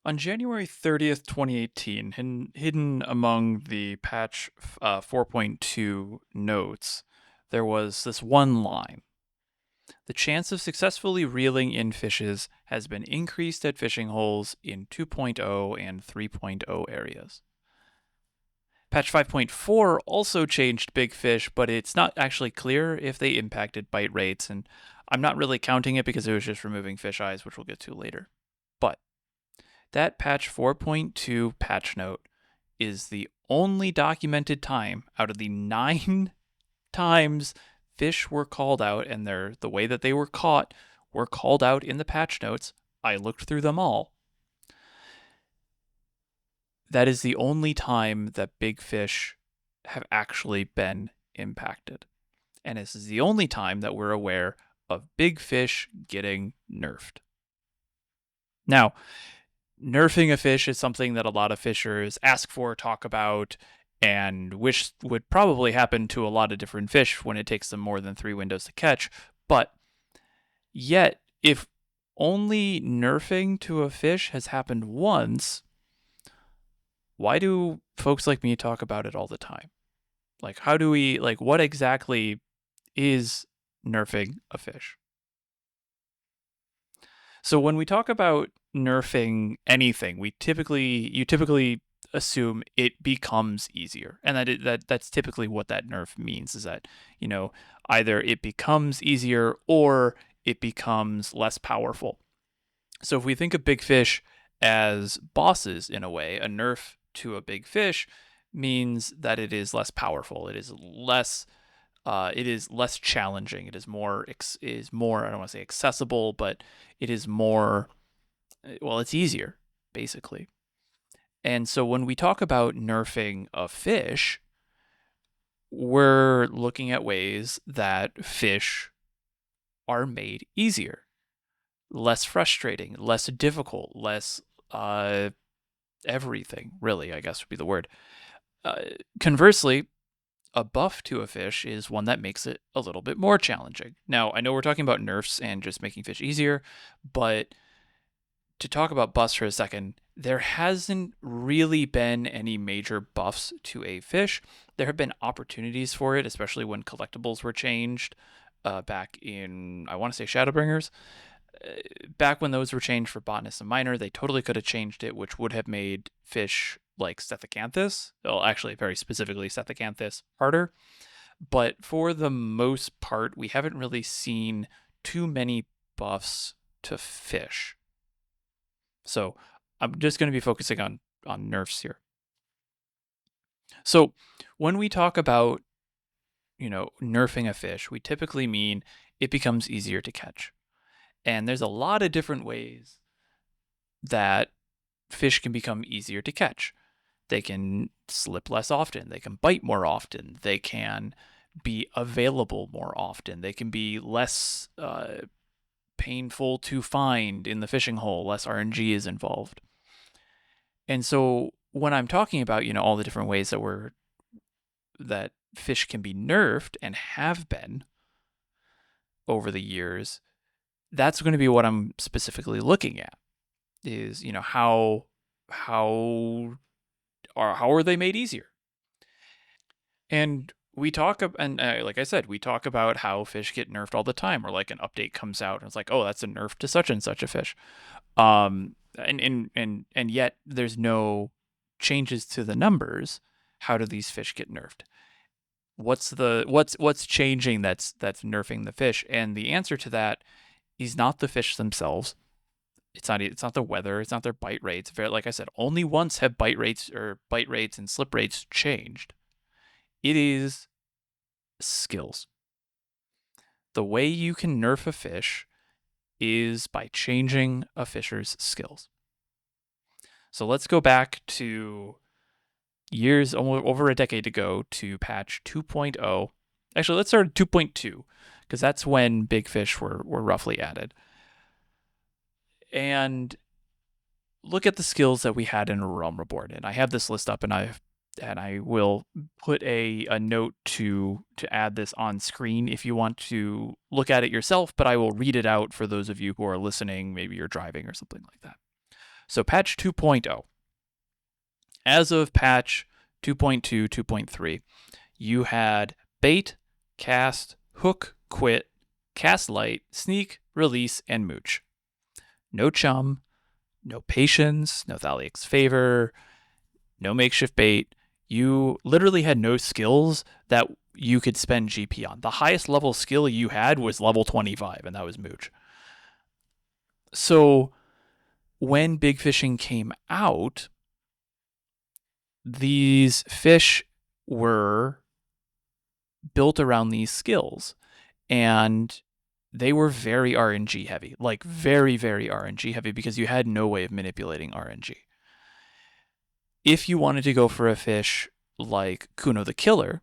On January 30th, 2018, hidden among the patch 4.2 notes, there was this one line. The chance of successfully reeling in fishes has been increased at fishing holes in 2.0 and 3.0 areas. Patch 5.4 also changed big fish, but it's not actually clear if they impacted bite rates, and I'm not really counting it because it was just removing fish eyes, which we'll get to later. But that patch 4.2 patch note is the only documented time out of the 9 times fish were called out, and the way that they were caught were called out in the patch notes. I looked through them all. That is the only time that big fish have actually been impacted. And this is the only time that we're aware of big fish getting nerfed. Now, nerfing a fish is something that a lot of fishers ask for, talk about, and wish would probably happen to a lot of different fish when it takes them more than 3 windows to catch. But yet, if only nerfing to a fish has happened once, why do folks like me talk about it all the time? Like, how do we, like, what exactly is nerfing a fish? So when we talk about nerfing anything, you typically assume it becomes easier, and that's typically what that nerf means, is that, either it becomes easier or it becomes less powerful. So if we think of big fish as bosses in a way, a nerf to a big fish means that it is less powerful. It is less challenging. It is more I don't want to say accessible, but it is more, well, it's easier, basically. And so when we talk about nerfing a fish, we're looking at ways that fish are made easier, less frustrating, less difficult, less everything, really, I guess would be the word. Conversely, a buff to a fish is one that makes it a little bit more challenging. Now, I know we're talking about nerfs and just making fish easier, but to talk about buffs for a second, there hasn't really been any major buffs to a fish. There have been opportunities for it, especially when collectibles were changed back in, I want to say, Shadowbringers. Back when those were changed for Botanist and Miner, they totally could have changed it, which would have made fish like Sethicanthus, well, actually very specifically Sethicanthus, harder. But for the most part, we haven't really seen too many buffs to fish. So I'm just going to be focusing on nerfs here. So when we talk about, nerfing a fish, we typically mean it becomes easier to catch. And there's a lot of different ways that fish can become easier to catch. They can slip less often. They can bite more often. They can be available more often. They can be less painful to find in the fishing hole. Less RNG is involved. And so when I'm talking about, all the different ways that fish can be nerfed and have been over the years, that's going to be what I'm specifically looking at. Is, how are they made easier? And we talk, and like I said, we talk about how fish get nerfed all the time, or like an update comes out and it's like, oh, that's a nerf to such and such a fish, and yet there's no changes to the numbers. How do these fish get nerfed? What's changing that's nerfing the fish? And the answer to that is not the fish themselves. It's not the weather. It's not their bite rates. Like I said, only once have bite rates and slip rates changed. It is skills. The way you can nerf a fish is by changing a fisher's skills. So let's go back to years, over a decade ago, to patch 2.0. Actually, let's start at 2.2, because that's when big fish were roughly added. And look at the skills that we had in Realm Reborn. And I have this list up, and I will put a note to add this on screen if you want to look at it yourself, but I will read it out for those of you who are listening. Maybe you're driving or something like that. So patch 2.0. As of patch 2.2, 2.3, you had bait, cast, hook, quit, cast light, sneak, release, and mooch. No chum, no patience, no Thaliac's favor, no makeshift bait. You literally had no skills that you could spend GP on. The highest level skill you had was level 25, and that was mooch. So when big fishing came out, these fish were built around these skills, and they were very RNG heavy, like very, very RNG heavy, because you had no way of manipulating RNG. If you wanted to go for a fish like Kuno the Killer,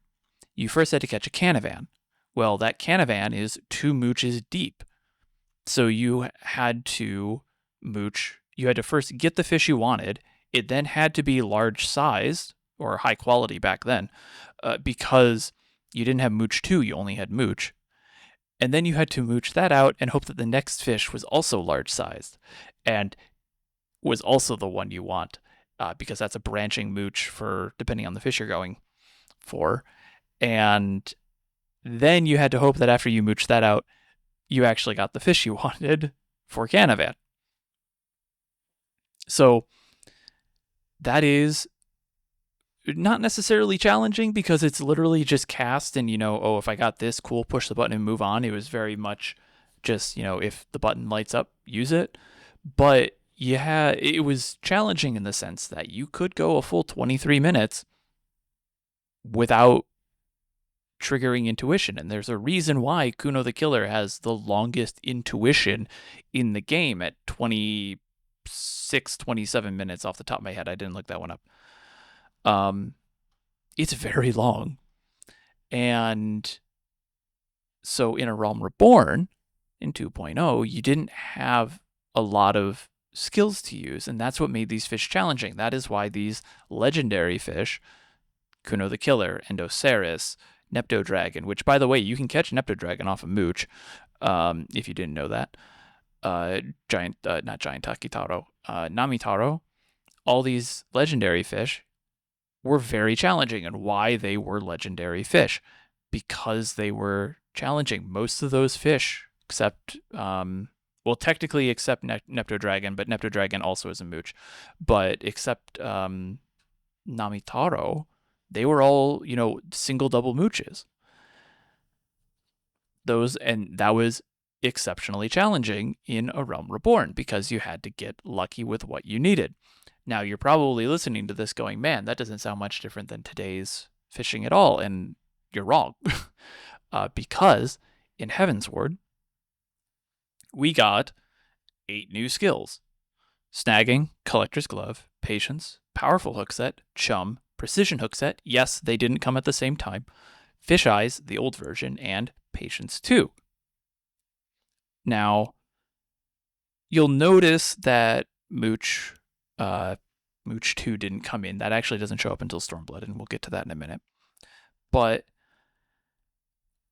you first had to catch a Canavan. Well, that Canavan is 2 mooches deep. So you had to mooch. You had to first get the fish you wanted. It then had to be large sized or high quality back then, because you didn't have mooch 2, you only had mooch. And then you had to mooch that out and hope that the next fish was also large sized and was also the one you want, because that's a branching mooch for depending on the fish you're going for. And then you had to hope that after you mooched that out, you actually got the fish you wanted for Canavan. So that is not necessarily challenging, because it's literally just cast and, oh, if I got this, cool, push the button and move on. It was very much just, if the button lights up, use it. But yeah, it was challenging in the sense that you could go a full 23 minutes without triggering intuition. And there's a reason why Kuno the Killer has the longest intuition in the game at 26, 27 minutes off the top of my head. I didn't look that one up. It's very long. And so in A Realm Reborn, in 2.0, you didn't have a lot of skills to use, and that's what made these fish challenging. That is why these legendary fish, Kuno the Killer, Endosiris, Neptodragon, which, by the way, you can catch Neptodragon off of mooch, if you didn't know that. Not Giant Takitaro, Namitaro, all these legendary fish were very challenging. And why they were legendary fish? Because they were challenging. Most of those fish, except, technically except Neptodragon, but Neptodragon also is a mooch. But except Namitaro, they were all, single double mooches. That was exceptionally challenging in A Realm Reborn, because you had to get lucky with what you needed. Now, you're probably listening to this going, man, that doesn't sound much different than today's fishing at all. And you're wrong. Because in Heavensward, we got 8 new skills: snagging, collector's glove, patience, powerful hook set, chum, precision hook set. Yes, they didn't come at the same time. Fish eyes, the old version, and patience 2. Now, you'll notice that mooch 2 didn't come in. That actually doesn't show up until Stormblood, and we'll get to that in a minute. But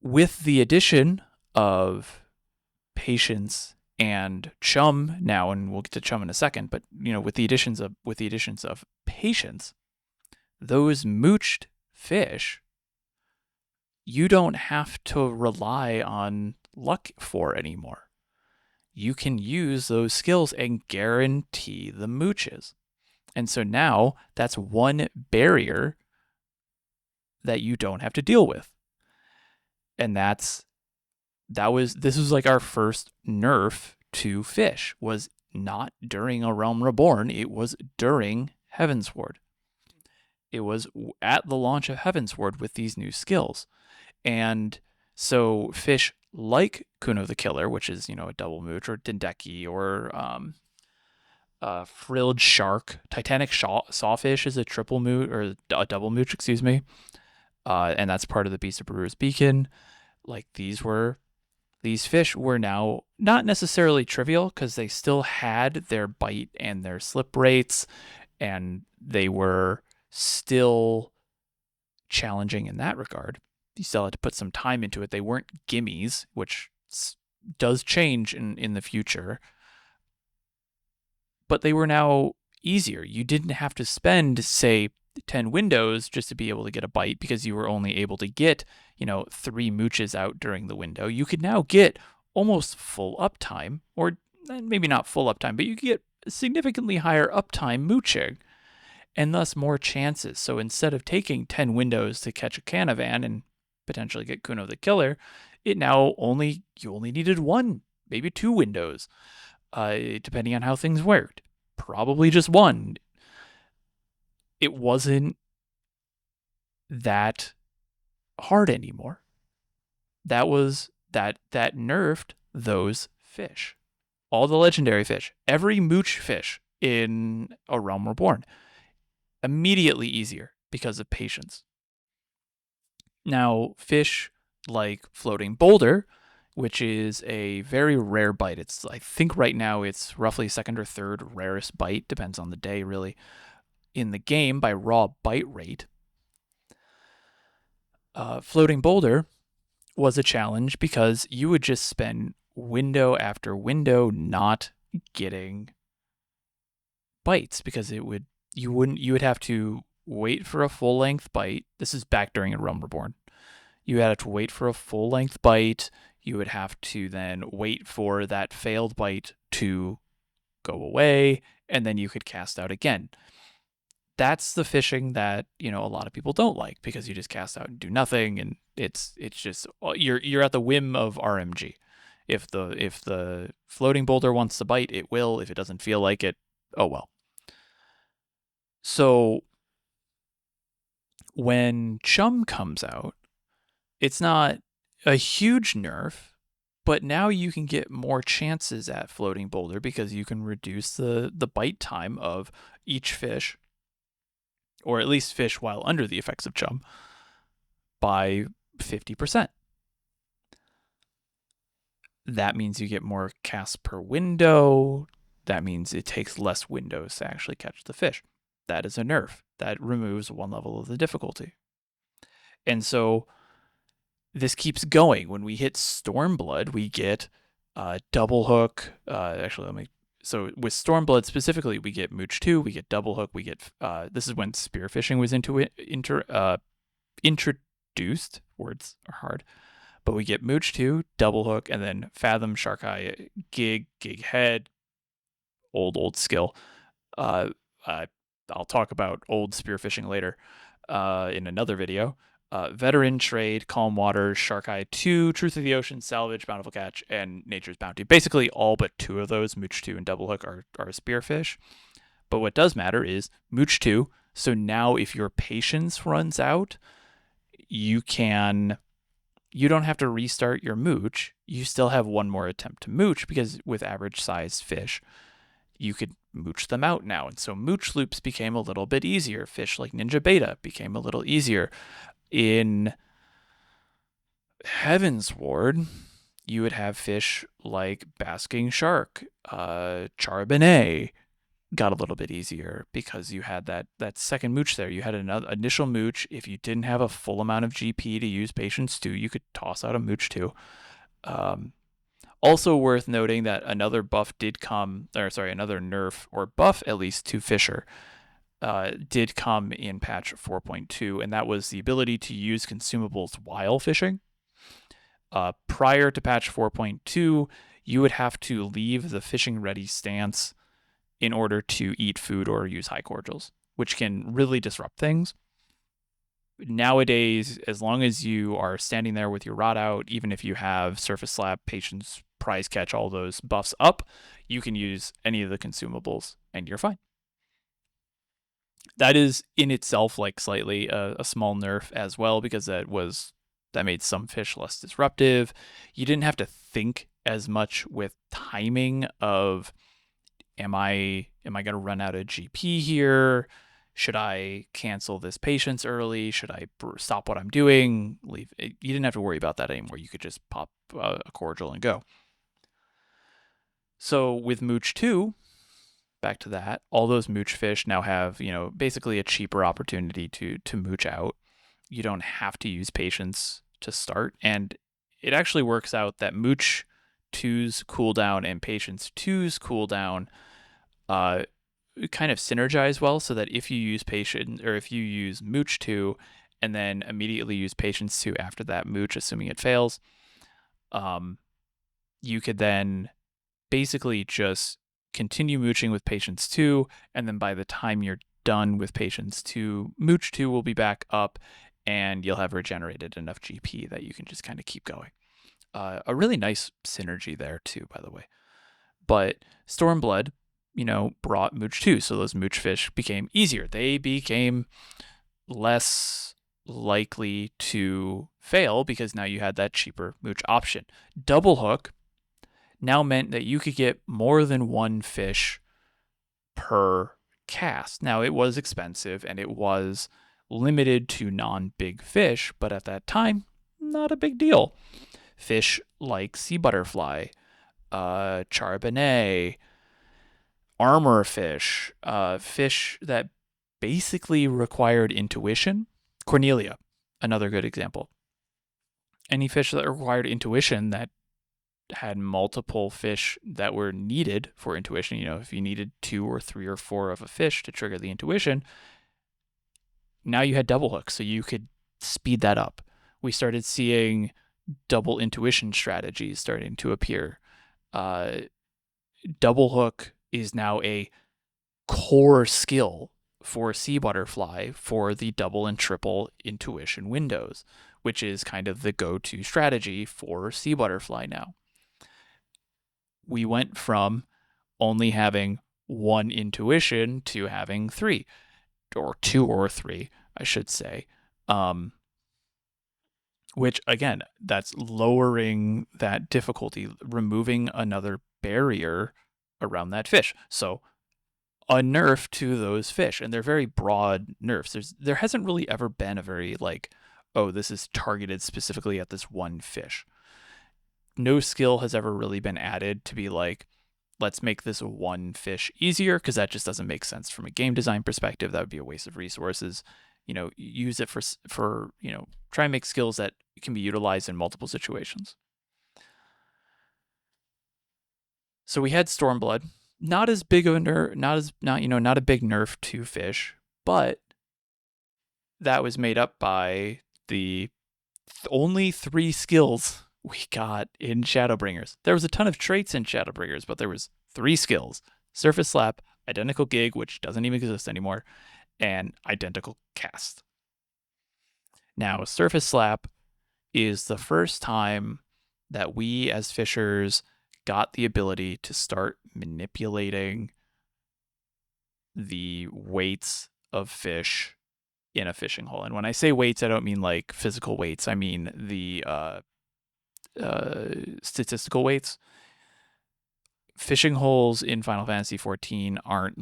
with the addition of patience and chum now, and we'll get to chum in a second, but with the additions of patience, those mooched fish, you don't have to rely on luck for anymore. You can use those skills and guarantee the mooches. And so now that's one barrier that you don't have to deal with. And this was like our first nerf to fish. Was not during A Realm Reborn, it was during Heavensward. It was at the launch of Heavensward with these new skills. And so fish like Kuno the Killer, which is, a double mooch, or Dendeki, or frilled shark, Titanic sawfish is a triple mooch, or a double mooch, excuse me. And that's part of the Beast of Brewer's Beacon. Like, these fish were now not necessarily trivial, because they still had their bite and their slip rates, and they were still challenging in that regard. You still had to put some time into it. They weren't gimmies, which does change in the future. but they were now easier. You didn't have to spend, say, 10 windows just to be able to get a bite because you were only able to get, 3 mooches out during the window. You could now get almost full uptime, or maybe not full uptime, but you could get significantly higher uptime mooching and thus more chances. So instead of taking 10 windows to catch a Canavan and potentially get Kuno the Killer, you only needed 1, maybe 2 windows, depending on how things worked. Probably just 1. It wasn't that hard anymore. That nerfed those fish. All the legendary fish, every mooch fish in A Realm Reborn, immediately easier because of patience. Now, fish like Floating Boulder, which is a very rare bite. I think right now it's roughly second or third rarest bite, depends on the day really, in the game by raw bite rate. Floating Boulder was a challenge because you would just spend window after window not getting bites because you would have to wait for a full length bite. This is back during A Realm Reborn. You had to wait for a full length bite. You would have to then wait for that failed bite to go away, and then you could cast out again. That's the fishing that, a lot of people don't like because you just cast out and do nothing, and it's just you're at the whim of RMG. If the Floating Boulder wants to bite, it will. If it doesn't feel like it, oh well. So when Chum comes out, it's not a huge nerf, but now you can get more chances at Floating Boulder because you can reduce the bite time of each fish, or at least fish while under the effects of Chum, by 50%. That means you get more casts per window. That means it takes less windows to actually catch the fish. That is a nerf. That removes 1 level of the difficulty. And so this keeps going. When we hit Stormblood, we get double hook. So with Stormblood specifically, we get Mooch 2, we get double hook, we get this is when spearfishing was introduced. Words are hard. But we get Mooch 2, double hook, and then Fathom, Shark Eye, Gig Head, old skill. I'll talk about old spearfishing later in another video. Veteran, Trade, Calm Waters, Shark Eye 2, Truth of the Ocean, Salvage, Bountiful Catch, and Nature's Bounty. Basically, all but 2 of those, Mooch 2 and Double Hook, are spearfish. But what does matter is Mooch 2. So now if your patience runs out, you don't have to restart your mooch. You still have 1 more attempt to mooch because with average sized fish, you could mooch them out now. And so mooch loops became a little bit easier. Fish like Ninja Beta became a little easier. In Heavensward, you would have fish like Basking Shark, Charbonnet got a little bit easier because you had that second mooch there. You had another initial mooch. If you didn't have a full amount of GP to use Patience 2, you could toss out a mooch 2. Also worth noting that another nerf or buff at least to Fisher did come in patch 4.2, and that was the ability to use consumables while fishing. Prior to patch 4.2, you would have to leave the fishing ready stance in order to eat food or use high cordials, which can really disrupt things. Nowadays, as long as you are standing there with your rod out, even if you have surface slap, patience, prize catch, all those buffs up, you can use any of the consumables and you're fine. That is in itself like slightly a small nerf as well, because that made some fish less disruptive. You didn't have to think as much with timing of, am I going to run out of GP here? Should I cancel this patience early? Should I stop what I'm doing? Leave? You didn't have to worry about that anymore. You could just pop a cordial and go. So with Mooch 2, back to that, all those mooch fish now have, basically a cheaper opportunity to mooch out. You don't have to use patience to start, and it actually works out that Mooch 2's cooldown and Patience 2's cooldown kind of synergize well, so that if you use Patience, or if you use Mooch 2 and then immediately use Patience 2 after that Mooch, assuming it fails, you could then basically just continue mooching with Patience 2, and then by the time you're done with Patience 2, Mooch 2 will be back up, and you'll have regenerated enough GP that you can just kind of keep going. A really nice synergy there too, by the way. But Stormblood, brought Mooch 2, so those Mooch fish became easier. They became less likely to fail because now you had that cheaper Mooch option. Double Hook now meant that you could get more than one fish per cast. Now, it was expensive and it was limited to non-big fish, but at that time, not a big deal. Fish like sea butterfly, charbonnet, armor fish, fish that basically required intuition. Cornelia, another good example. Any fish that required intuition that had multiple fish that were needed for intuition, if you needed 2 or 3 or 4 of a fish to trigger the intuition, now you had double hook, so you could speed that up. We started seeing double intuition strategies starting to appear. Double hook is now a core skill for sea butterfly for the double and triple intuition windows, which is kind of the go-to strategy for sea butterfly now. We went from only having 1 intuition to having 3, or 2 or 3, I should say. Which, again, that's lowering that difficulty, removing another barrier around that fish. So a nerf to those fish, and they're very broad nerfs. There hasn't really ever been a very this is targeted specifically at this one fish. No skill has ever really been added to be let's make this one fish easier, because that just doesn't make sense from a game design perspective. That would be a waste of resources. Use it for try and make skills that can be utilized in multiple situations. So we had Stormblood, not as big of a nerf, not a big nerf to fish, but that was made up by the only 3 skills we got in Shadowbringers. There was a ton of traits in Shadowbringers, but there was 3 skills: Surface Slap, Identical Gig, which doesn't even exist anymore, and Identical Cast. Now, Surface Slap is the first time that we as fishers got the ability to start manipulating the weights of fish in a fishing hole. And when I say weights, I don't mean physical weights. I mean the statistical weights. Fishing holes in Final Fantasy XIV aren't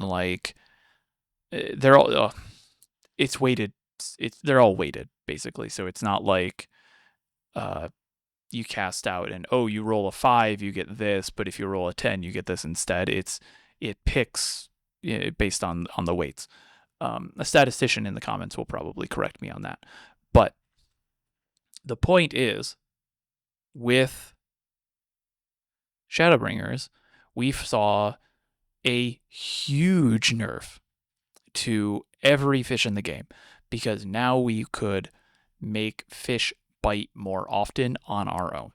they're all it's weighted. They're all weighted basically. So it's not you cast out and you roll a 5, you get this, but if you roll a 10, you get this instead. It picks based on the weights. A statistician in the comments will probably correct me on that. But the point is, with Shadowbringers, we saw a huge nerf to every fish in the game, because now we could make fish bite more often on our own.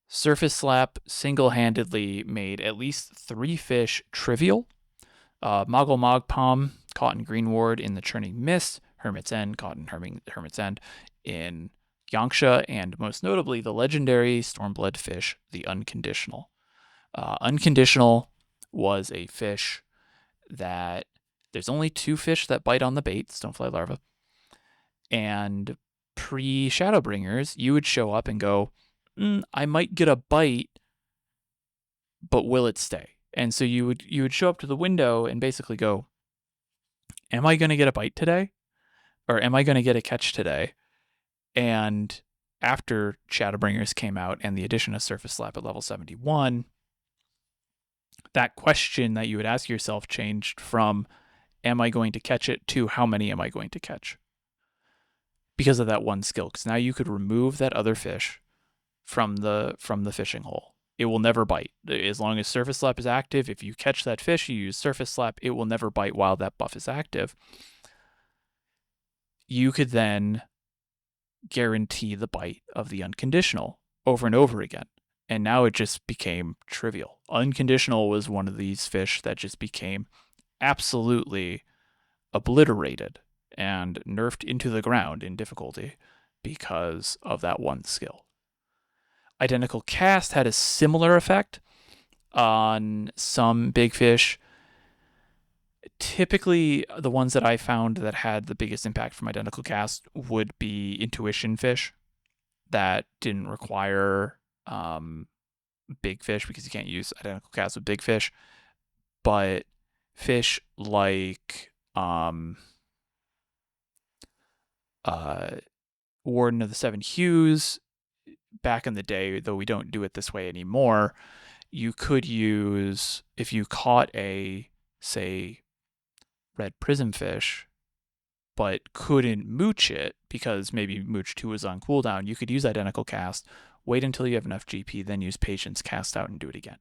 Surface Slap single-handedly made at least 3 fish trivial. Moggle Mogpom caught in Greenward in the Churning Mist, Hermit's End caught in Hermit's End in Yanksha, and most notably the legendary Stormblood fish, the Unconditional. Unconditional was a fish that there's only 2 fish that bite on the bait, Stonefly larva. And pre-Shadowbringers, you would show up and go, I might get a bite, but will it stay? And so you would show up to the window and basically go, am I going to get a bite today? Or am I going to get a catch today? And after Shadowbringers came out and the addition of Surface Slap at level 71, that question that you would ask yourself changed from, am I going to catch it, to how many am I going to catch? Because of that one skill. Because now you could remove that other fish from the fishing hole. it will never bite. As long as Surface Slap is active, if you catch that fish, you use Surface Slap, it will never bite while that buff is active. You could then guarantee the bite of the unconditional over and over again. And now it just became trivial. Unconditional was one of these fish that just became absolutely obliterated and nerfed into the ground in difficulty because of that one skill. Identical Cast had a similar effect on some big fish. Typically, the ones that I found that had the biggest impact from Identical Cast would be intuition fish that didn't require big fish, because you can't use Identical Cast with big fish. But fish like Warden of the Seven Hues, back in the day, though we don't do it this way anymore, you could use, if you caught a, say, red prism fish, but couldn't mooch it because maybe mooch 2 was on cooldown, you could use Identical Cast, wait until you have enough GP, then use Patience, cast out, and do it again.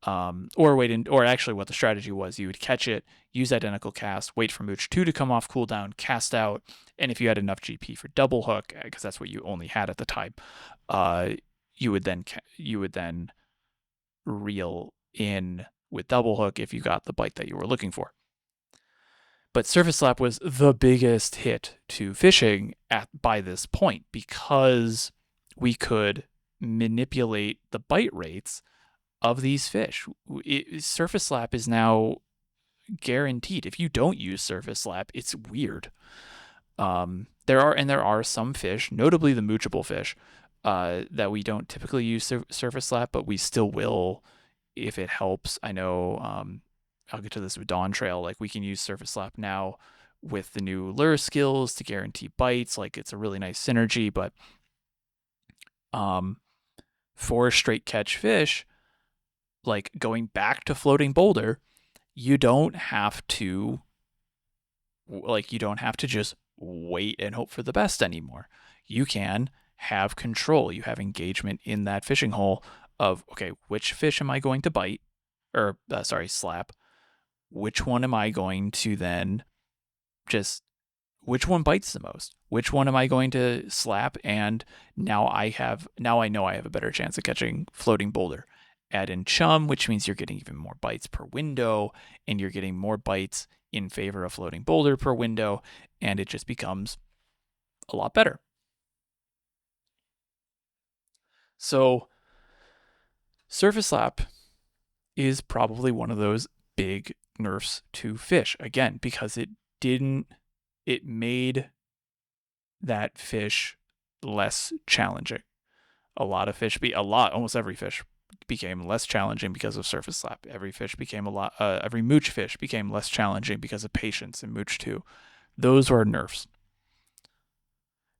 Or actually what the strategy was, you would catch it, use Identical Cast, wait for mooch 2 to come off cooldown, cast out, and if you had enough GP for double hook, because that's what you only had at the time, you would then reel in with double hook if you got the bite that you were looking for. But Surface Slap was the biggest hit to fishing by this point, because we could manipulate the bite rates of these fish. Surface Slap is now guaranteed. If you don't use Surface Slap, it's weird. There are some fish, notably the moochable fish, that we don't typically use Surface Slap, but we still will if it helps. I know, I'll get to this with Dawntrail, like we can use Surface Slap now with the new lure skills to guarantee bites. Like, it's a really nice synergy, but for straight catch fish, like going back to floating boulder, you don't have to just wait and hope for the best anymore. You can have control. You have engagement in that fishing hole of, okay, which fish am I going to bite? Or, slap. Which one am I going to then which one bites the most? Which one am I going to slap? And now I know I have a better chance of catching floating boulder. Add in chum, which means you're getting even more bites per window, and you're getting more bites in favor of floating boulder per window, and it just becomes a lot better. So Surface Slap is probably one of those big nerfs to fish, again, because it made that fish less challenging. Almost every fish became less challenging because of Surface Slap. Every mooch fish became less challenging because of Patience and mooch 2. Those were nerfs.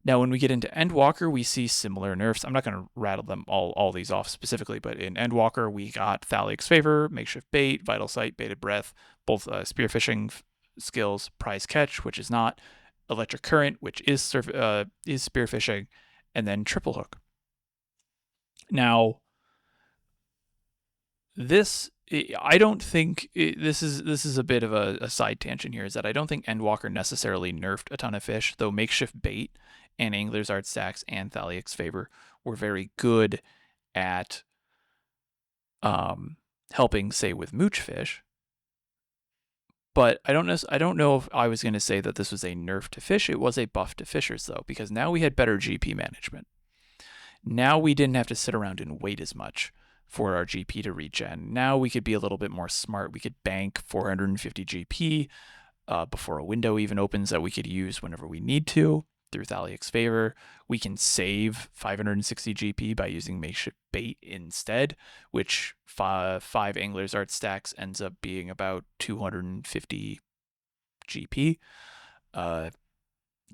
Now, when we get into Endwalker, we see similar nerfs. I'm not going to rattle them all these off specifically, but in Endwalker, we got Thalic's Favor, Makeshift Bait, Vital Sight, Baited Breath, both spearfishing skills, Prize Catch, which is not, Electric Current, which is spearfishing, and then Triple Hook. Now, I don't think this is a bit of a side tangent here, is that I don't think Endwalker necessarily nerfed a ton of fish, though Makeshift Bait and Angler's Art Stacks and Thalic's Favor were very good at helping, say, with mooch fish. But I don't know if I was going to say that this was a nerf to fish. It was a buff to fishers, though, because now we had better GP management. Now we didn't have to sit around and wait as much for our GP to regen. Now we could be a little bit more smart. We could bank 450 GP before a window even opens that we could use whenever we need to through Thalic's Favor. We can save 560 GP by using Makeshift Bait instead, which 5 Angler's Art Stacks ends up being about 250 GP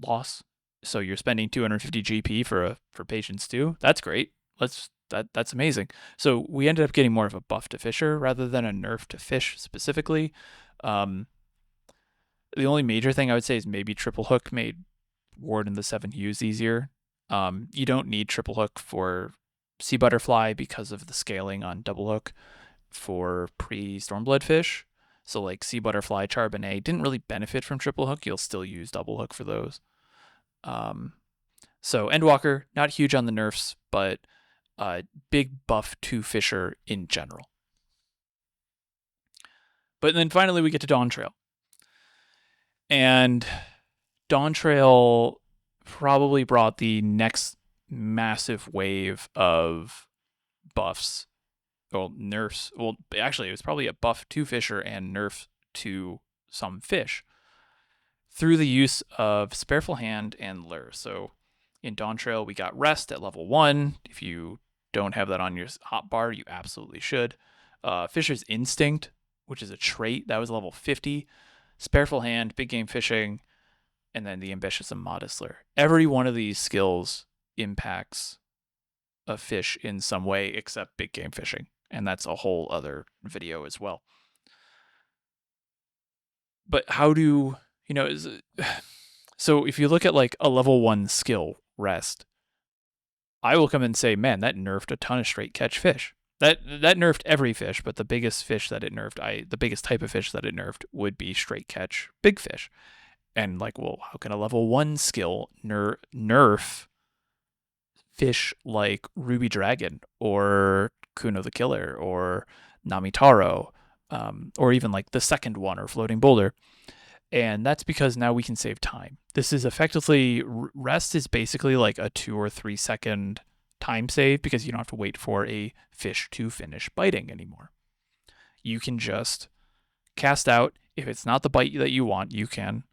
loss. So you're spending 250 GP for Patience too. That's great. That's amazing. So we ended up getting more of a buff to fisher rather than a nerf to fish specifically. The only major thing I would say is maybe Triple Hook made Warden the 7 Hues easier. You don't need Triple Hook for sea butterfly because of the scaling on double hook for pre-Stormblood fish. So like sea butterfly, charbonnet didn't really benefit from triple hook. You'll still use double hook for those. So Endwalker, not huge on the nerfs, but big buff to Fisher in general. But then finally we get to Dawntrail. And Dawntrail probably brought the next massive wave of buffs. Well, nerfs. Well, actually, it was probably a buff to Fisher and nerf to some fish through the use of Spareful Hand and Lure. So in Dawntrail, we got Rest at level 1. If you don't have that on your hotbar, you absolutely should. Fisher's Instinct, which is a trait, that was level 50. Spareful Hand, Big Game Fishing, and then the Ambitious and Modest Lure. Every one of these skills impacts a fish in some way except Big Game Fishing. And that's a whole other video as well. But how do, so if you look at like a level 1 skill, Rest, I will come and say, man, that nerfed a ton of straight catch fish. That nerfed every fish, but the biggest fish that it nerfed, the biggest type of fish that it nerfed would be straight catch big fish. And like, well, how can a level 1 skill nerf fish like Ruby Dragon or Kuno the Killer or Namitaro, or even like the second one or Floating Boulder? And that's because now we can save time. This is effectively, Rest is basically like a 2 or 3 second time save because you don't have to wait for a fish to finish biting anymore. You can just cast out. If it's not the bite that you want, you can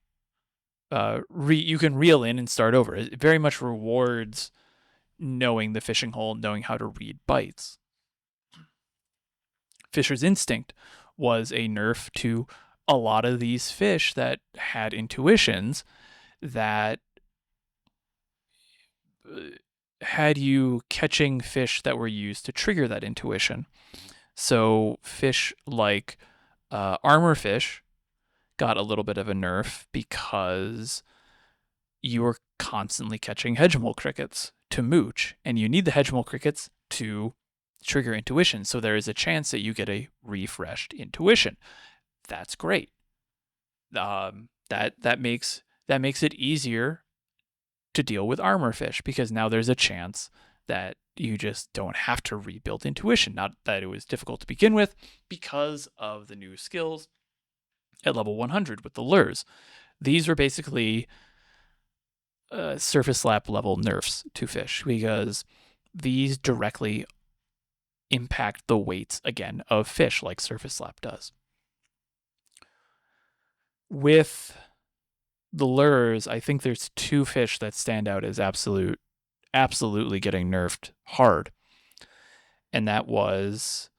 reel in and start over. It very much rewards knowing the fishing hole, knowing how to read bites. Fisher's Instinct was a nerf to a lot of these fish that had intuitions that had you catching fish that were used to trigger that intuition. So fish like armor fish got a little bit of a nerf because you were constantly catching hedgemole crickets to mooch, and you need the hedgemole crickets to trigger intuition. So there is a chance that you get a refreshed intuition. That's great. That makes it easier to deal with armor fish because now there's a chance that you just don't have to rebuild intuition. Not that it was difficult to begin with because of the new skills at level 100 with the lures. These were basically surface slap level nerfs to fish because these directly impact the weights again of fish like surface slap does. With the lures, I think there's 2 fish that stand out as absolutely getting nerfed hard. And that was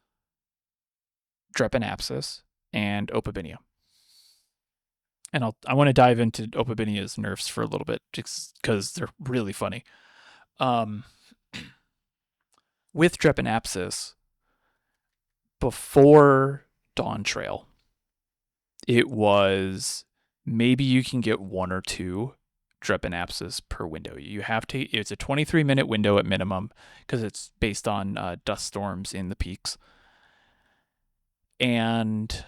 Drepanapsis and Opabinia. And I want to dive into Opabinia's nerfs for a little bit just because they're really funny. With Drepanapsis, before Dawntrail, it was maybe you can get 1 or 2 Drepanapsis per window. You have to. It's a 23-minute window at minimum because it's based on dust storms in the peaks, and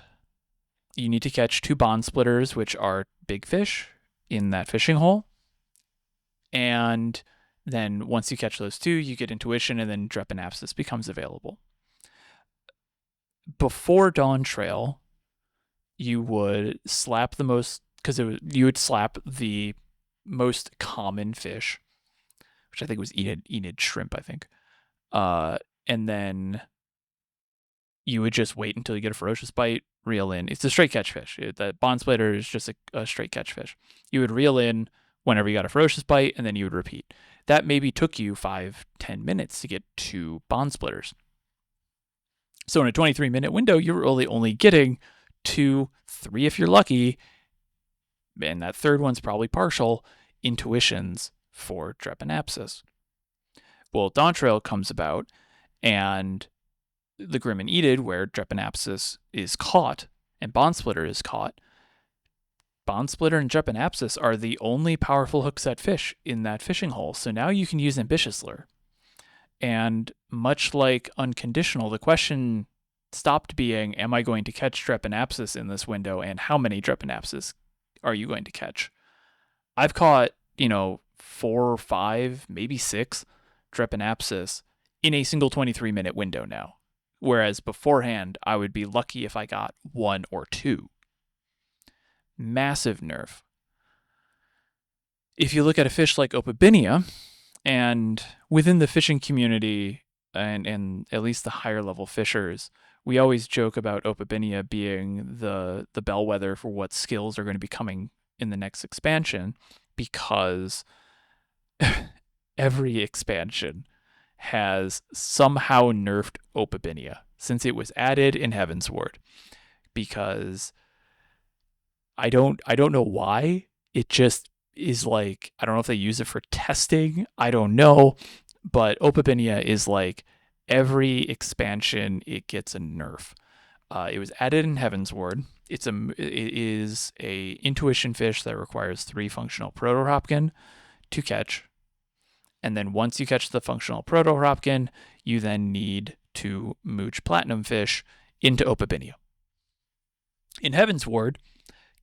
you need to catch 2 bond splitters, which are big fish in that fishing hole. And then once you catch those 2, you get intuition, and then Drepanapsis becomes available. Before Dawntrail, you would slap the most, you would slap the most common fish, which I think was Enid shrimp, I think. And then you would just wait until you get a ferocious bite, reel in. It's a straight catch fish. That bond splitter is just a straight catch fish. You would reel in whenever you got a ferocious bite, and then you would repeat. That maybe took you 5-10 minutes to get 2 bond splitters. So in a 23-minute window, you're really only getting 2, 3 if you're lucky, and that third one's probably partial, intuitions for Drepanapsis. Well, Dawntrail comes about, and the Grim and Edid, where Drepanapsis is caught and Bond Splitter is caught, Bond Splitter and Drepanapsis are the only powerful hookset fish in that fishing hole. So now you can use Ambitious Lure. And much like unconditional, the question stopped being, am I going to catch Drepanapsis in this window, and how many Drepanapsis are you going to catch? I've caught, 4 or 5, maybe 6 Drepanapsis in a single 23-minute window now. Whereas beforehand, I would be lucky if I got 1 or 2. Massive nerf. If you look at a fish like Opabinia, and within the fishing community, and at least the higher level fishers, we always joke about Opabinia being the bellwether for what skills are going to be coming in the next expansion, because every expansion has somehow nerfed Opabinia since it was added in Heavensward. Because I don't know why. It just is like, I don't know if they use it for testing. I don't know. But Opabinia is like every expansion, it gets a nerf. It was added in Heavensward. It is a intuition fish that requires 3 functional Proto-Hopkin to catch. And then once you catch the functional Proto-Hopkin, you then need to mooch Platinum Fish into Opabinia. In Heavensward,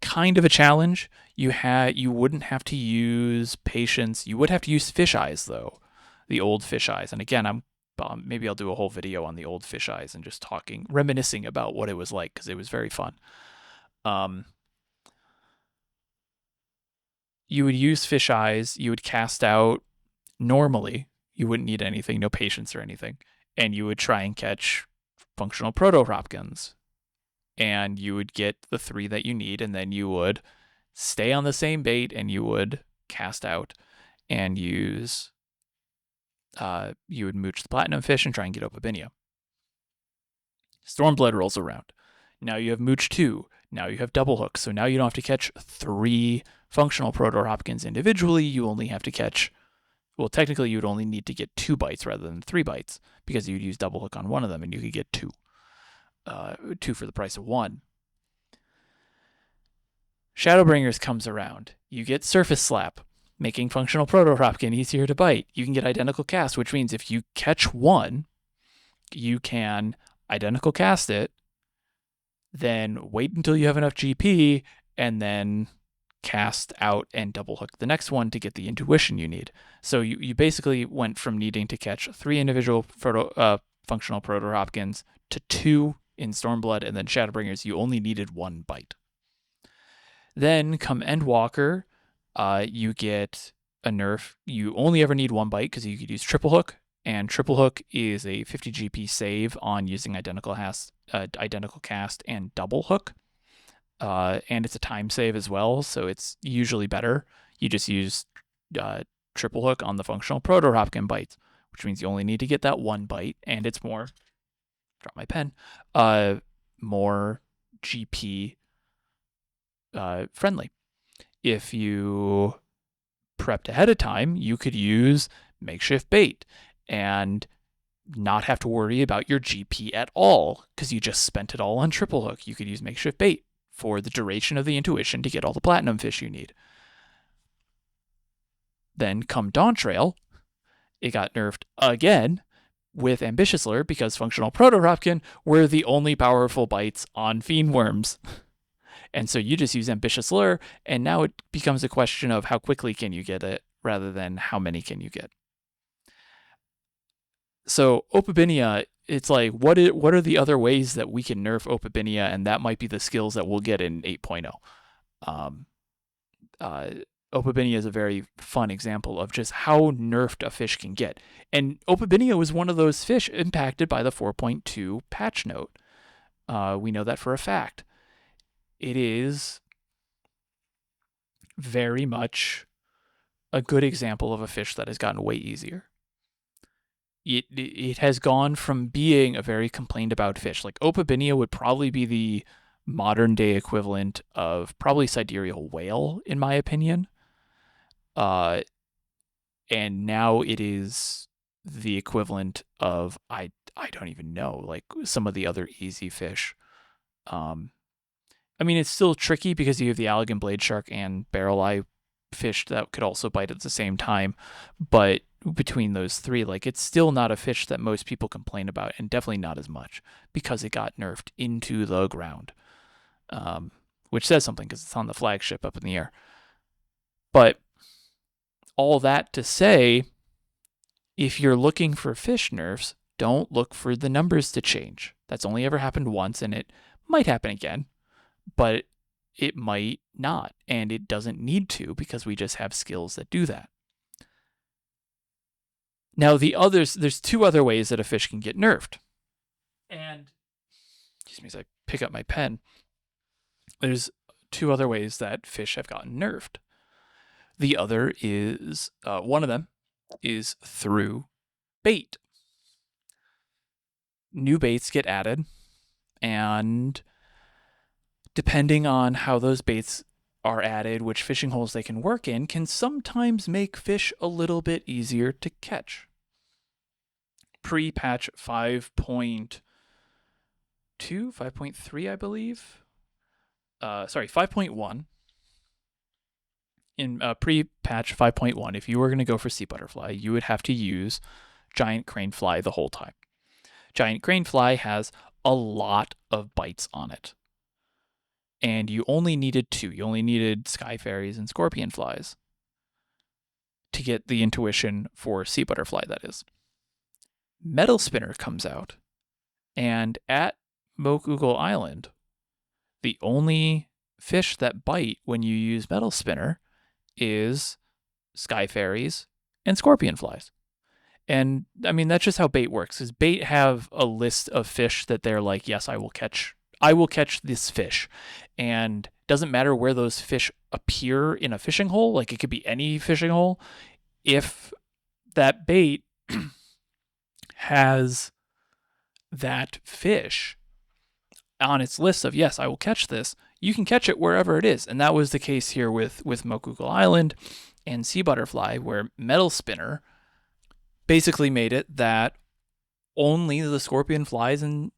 kind of a challenge. You wouldn't have to use Patience. You would have to use Fish Eyes, though. The old Fish Eyes. And again, maybe I'll do a whole video on the old Fish Eyes and just reminiscing about what it was like, because it was very fun. You would use Fish Eyes. You would cast out normally. You wouldn't need anything, no Patience or anything. And you would try and catch functional Proto-Hopkins. And you would get the 3 that you need, and then you would stay on the same bait, and you would cast out and use... you would mooch the Platinum Fish and try and get Opabinia. Stormblood rolls around. Now you have mooch 2. Now you have double hook. So now you don't have to catch 3 functional Proto-Hopkins individually. You only have to catch... Well, technically you would only need to get 2 bites rather than 3 bites, because you'd use double hook on one of them and you could get 2. 2 for the price of 1. Shadowbringers comes around. You get Surface Slap, making functional Proto-Hopkin easier to bite. You can get Identical Cast, which means if you catch 1, you can Identical Cast it, then wait until you have enough GP, and then cast out and double hook the next one to get the intuition you need. So you basically went from needing to catch 3 individual functional Proto-Hopkins to 2 in Stormblood, and then Shadowbringers, you only needed 1 bite. Then come Endwalker, you get a nerf. You only ever need 1 bite because you could use Triple Hook, and Triple Hook is a 50 GP save on using Identical Cast and Double Hook. And it's a time save as well, so it's usually better. You just use Triple Hook on the functional Proto-Hopkin bites, which means you only need to get that 1 bite, and it's more... Drop my pen. More GP friendly. If you prepped ahead of time, you could use Makeshift Bait and not have to worry about your GP at all, because you just spent it all on Triple Hook. You could use Makeshift Bait for the duration of the intuition to get all the Platinum Fish you need. Then come Dawntrail, it got nerfed again with Ambitious Lure, because functional Proto-Hopkin were the only powerful bites on Fiend Worms. And so you just use Ambitious Lure, and now it becomes a question of how quickly can you get it rather than how many can you get. So Opabinia, it's like, what are the other ways that we can nerf Opabinia, and that might be the skills that we'll get in 8.0. Opabinia is a very fun example of just how nerfed a fish can get. And Opabinia was one of those fish impacted by the 4.2 patch note. We know that for a fact. It is very much a good example of a fish that has gotten way easier. It has gone from being a very complained about fish. Like Opabinia would probably be the modern day equivalent of probably sidereal whale, in my opinion. And now it is the equivalent of, I don't even know, like some of the other easy fish. I mean, it's still tricky because you have the Allegan blade shark and barrel eye fish that could also bite at the same time, but between those three, like it's still not a fish that most people complain about, and definitely not as much because it got nerfed into the ground, which says something because it's on the flagship up in the air. But all that to say, if you're looking for fish nerfs, don't look for the numbers to change. That's only ever happened once, and it might happen again, but it might not, and it doesn't need to because we just have skills that do that. Now, there's two other ways that a fish can get nerfed. And, excuse me as I pick up my pen. There's two other ways that fish have gotten nerfed. The other is, one of them is through bait. New baits get added, and depending on how those baits are added, which fishing holes they can work in, can sometimes make fish a little bit easier to catch. Pre-patch 5.2, 5.3, I believe. 5.1. In pre-patch 5.1, if you were going to go for sea butterfly, you would have to use giant crane fly the whole time. Giant crane fly has a lot of bites on it. And you only needed two. You only needed sky fairies and scorpion flies to get the intuition for sea butterfly, that is. Metal Spinner comes out, and at Mokugal Island, the only fish that bite when you use Metal Spinner is sky fairies and scorpion flies. And I mean, that's just how bait works. Is bait have a list of fish that they're like, yes, I will catch this fish. And doesn't matter where those fish appear in a fishing hole, like it could be any fishing hole. If that bait has that fish on its list of, yes, I will catch this, you can catch it wherever it is. And that was the case here with Mokugal Island and Sea Butterfly, where Metal Spinner basically made it that only the scorpion flies and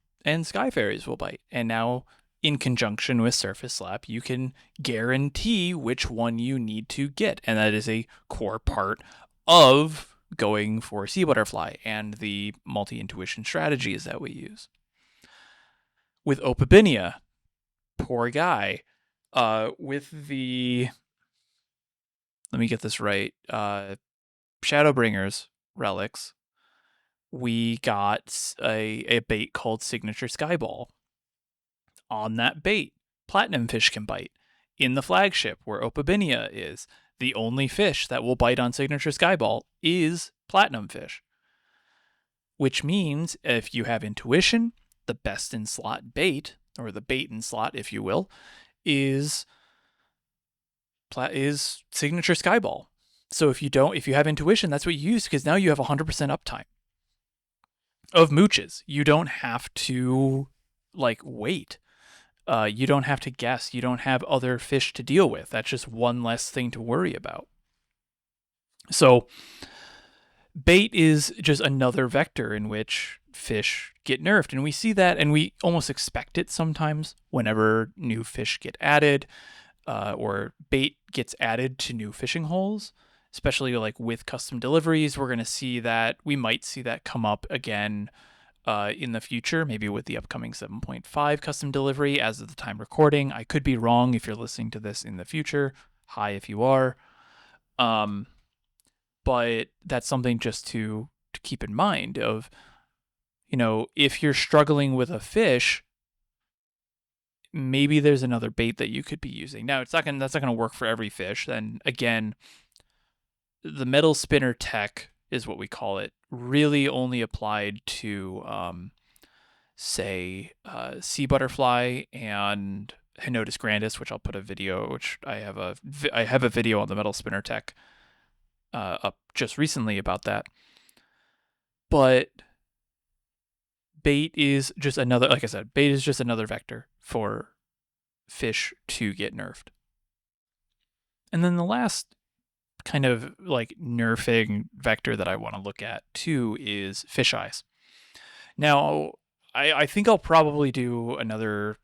sky fairies will bite. And now, in conjunction with Surface Slap, you can guarantee which one you need to get. And that is a core part of going for Sea Butterfly and the multi-intuition strategies that we use. With Opabinia, poor guy, with the, let me get this right, Shadowbringers relics, we got a bait called Signature Skyball. On that bait, platinum fish can bite. In the flagship, where Opabinia is, the only fish that will bite on Signature Skyball is platinum fish. Which means if you have intuition, the best in slot bait, or the bait in slot, if you will, is Signature Skyball. So if you have intuition, that's what you use, because now you have 100% uptime of mooches. You don't have to wait. You don't have to guess. You don't have other fish to deal with. That's just one less thing to worry about. So bait is just another vector in which fish get nerfed. And we see that, and we almost expect it sometimes whenever new fish get added, or bait gets added to new fishing holes, especially with custom deliveries. We're going to see that. We might see that come up again in the future, maybe with the upcoming 7.5 custom delivery as of the time recording. I could be wrong if you're listening to this in the future. Hi if you are. But that's something just to keep in mind of, if you're struggling with a fish, maybe there's another bait that you could be using. Now, that's not going to work for every fish. Then again, the Metal Spinner tech is what we call it, really only applied to, say, Sea Butterfly and Henotis grandis, which I'll put a video, which I have a video on the Metal Spinner tech up just recently about that. But bait is just another, like I said, bait is just another vector for fish to get nerfed. And then the last kind of nerfing vector that I want to look at too is fish eyes. Now, I think I'll probably do another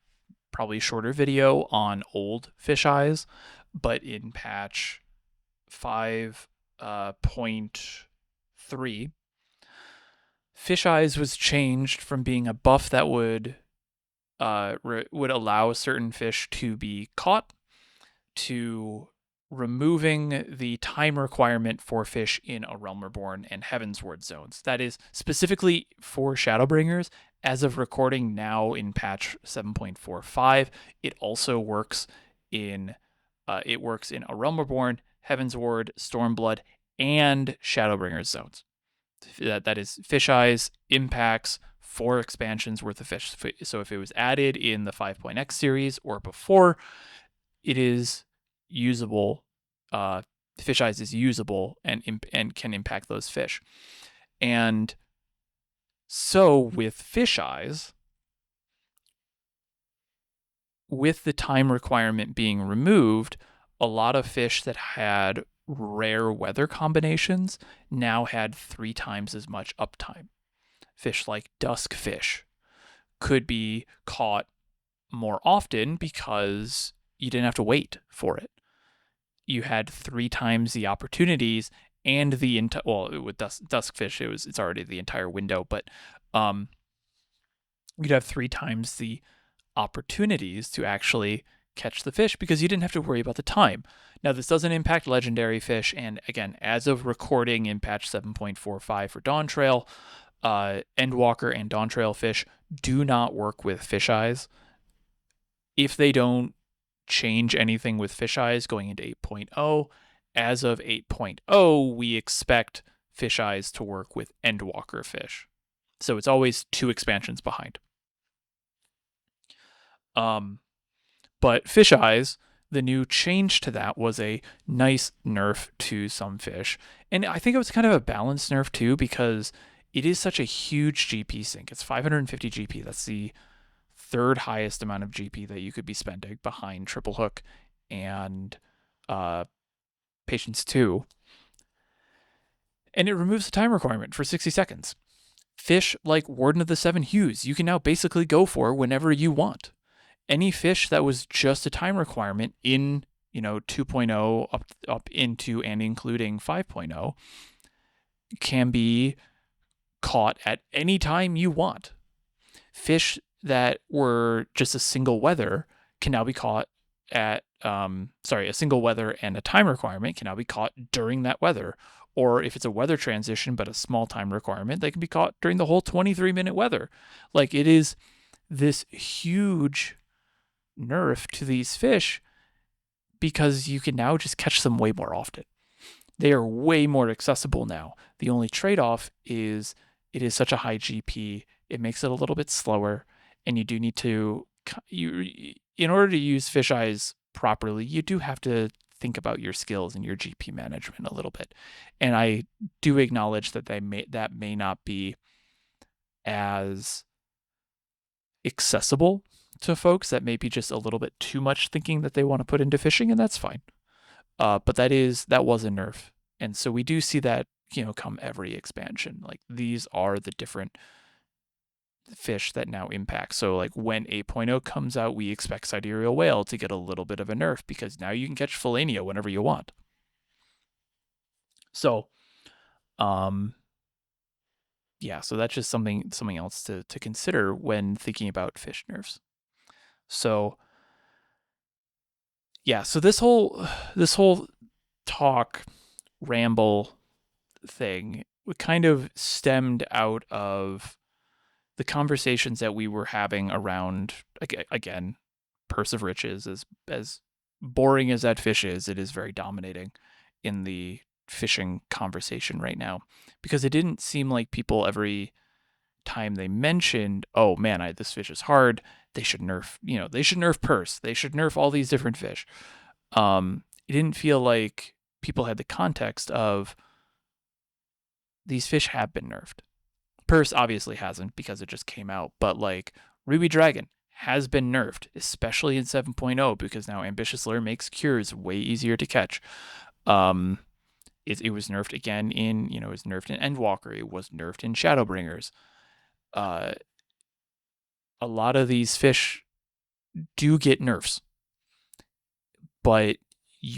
probably shorter video on old fish eyes, but in patch 5.2, FFXIV, Fish Eyes was changed from being a buff that would allow certain fish to be caught to removing the time requirement for fish in A Realm Reborn and Heavensward zones. That is specifically for Shadowbringers. As of recording now in patch 7.45, it also works in A Realm Reborn, Heavensward, Stormblood, and Shadowbringers zones. That is Fish Eyes impacts 4 expansions worth of fish. So if it was added in the 5.x series or before, it is usable. Fish Eyes is usable and can impact those fish. And so with Fish Eyes, with the time requirement being removed, a lot of fish that had rare weather combinations now had 3 times as much uptime. Fish like duskfish could be caught more often because you didn't have to wait for it. You had 3 times the opportunities and the with duskfish it's already the entire window, but you'd have 3 times the opportunities to actually catch the fish because you didn't have to worry about the time. Now, this doesn't impact legendary fish, and again, as of recording in patch 7.45 for Dawntrail, Endwalker and Dawntrail fish do not work with Fish Eyes. If they don't change anything with Fish Eyes going into 8.0, as of 8.0, we expect Fish Eyes to work with Endwalker fish. So it's always 2 expansions behind. But Fish Eyes, the new change to that was a nice nerf to some fish. And I think it was kind of a balanced nerf too, because it is such a huge GP sink. It's 550 GP. That's the 3rd highest amount of GP that you could be spending behind Triple Hook and Patience 2. And it removes the time requirement for 60 seconds. Fish like Warden of the Seven Hues, you can now basically go for whenever you want. Any fish that was just a time requirement in 2.0 up into and including 5.0 can be caught at any time you want. Fish that were just a single weather can now be caught at a single weather and a time requirement can now be caught during that weather. Or if it's a weather transition but a small time requirement, they can be caught during the whole 23-minute weather. Like, it is this huge nerf to these fish because you can now just catch them way more often. They are way more accessible now. The only trade-off is it is such a high GP, it makes it a little bit slower, and you do need to, in order to use Fish Eyes properly, you do have to think about your skills and your GP management a little bit. And I do acknowledge that that may not be as accessible to folks. That may be just a little bit too much thinking that they want to put into fishing, and that's fine. But that was a nerf. And so we do see that, come every expansion. Like, these are the different fish that now impact. So like when 8.0 comes out, we expect Sidereal Whale to get a little bit of a nerf because now you can catch Philania whenever you want. So, yeah, so that's just something else to consider when thinking about fish nerfs. So, yeah, so this whole talk ramble thing kind of stemmed out of the conversations that we were having around, again, Purse of Riches. As boring as that fish is, it is very dominating in the fishing conversation right now, because it didn't seem like people, every time they mentioned, oh man, this fish is hard, they should nerf, they should nerf Purse, they should nerf all these different fish. It didn't feel like people had the context of these fish have been nerfed. Purse obviously hasn't because it just came out, but like Ruby Dragon has been nerfed, especially in 7.0, because now Ambitious Lure makes cures way easier to catch. It was nerfed again it was nerfed in Endwalker, it was nerfed in Shadowbringers. A lot of these fish do get nerfs, but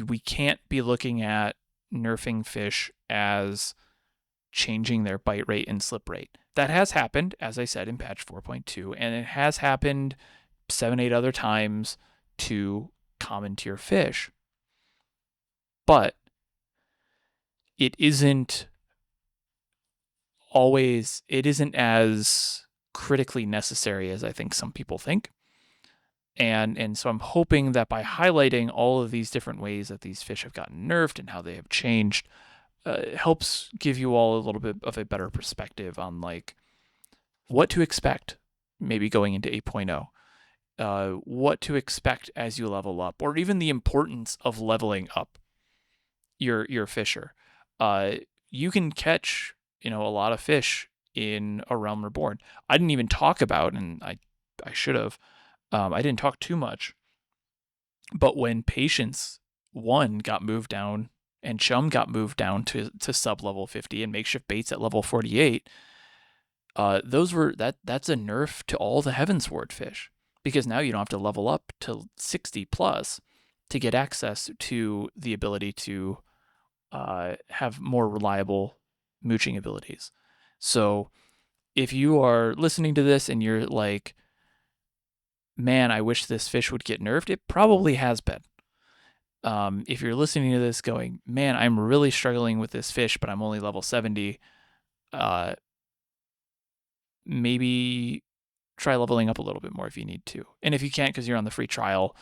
we can't be looking at nerfing fish as changing their bite rate and slip rate. That has happened, as I said, in patch 4.2, and it has happened 7-8 other times to common tier fish. But it isn't as critically necessary as I think some people think. And so I'm hoping that by highlighting all of these different ways that these fish have gotten nerfed and how they have changed, helps give you all a little bit of a better perspective on like what to expect maybe going into 8.0, what to expect as you level up, or even the importance of leveling up your fisher. You can catch, a lot of fish in a Realm Reborn. I didn't even talk about, and I should have, I didn't talk too much, but when Patience 1 got moved down and Chum got moved down to sub level 50 and Makeshift Baits at level 48, that's a nerf to all the Heavensward fish, because now you don't have to level up to 60 plus to get access to the ability to have more reliable mooching abilities. So if you are listening to this and you're like, man, I wish this fish would get nerfed, it probably has been. If you're listening to this going, man, I'm really struggling with this fish, but I'm only level 70, maybe try leveling up a little bit more if you need to. And if you can't because you're on the free trial,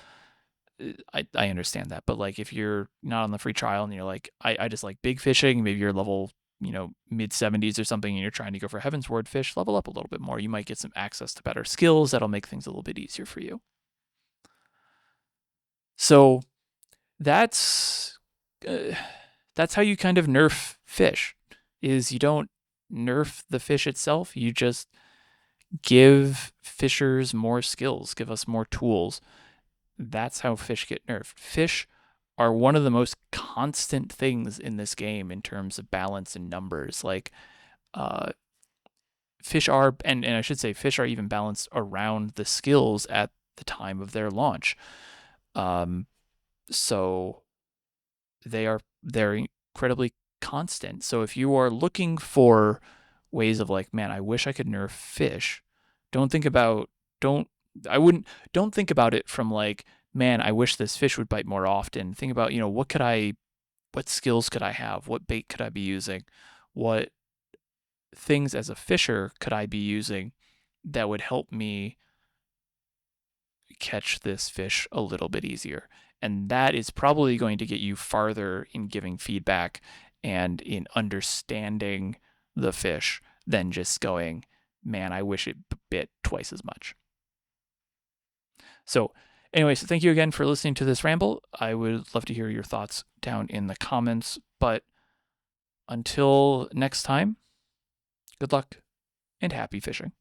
I understand that. But like if you're not on the free trial and you're like, I just like big fishing, maybe you're level, mid 70s or something, and you're trying to go for Heavensward fish, level up a little bit more. You might get some access to better skills that'll make things a little bit easier for you. So that's how you kind of nerf fish, is you don't nerf the fish itself, you just give fishers more skills, give us more tools. That's how fish get nerfed. Fish are one of the most constant things in this game in terms of balance and numbers. Like, fish are, and I should say, fish are even balanced around the skills at the time of their launch. So they're incredibly constant. So if you are looking for ways of like, man, I wish I could nerf fish, don't think about it from like, man, I wish this fish would bite more often. Think about, what skills could I have? What bait could I be using? What things as a fisher could I be using that would help me catch this fish a little bit easier? And that is probably going to get you farther in giving feedback and in understanding the fish than just going, man, I wish it bit twice as much. So anyways, thank you again for listening to this ramble. I would love to hear your thoughts down in the comments. But until next time, good luck and happy fishing.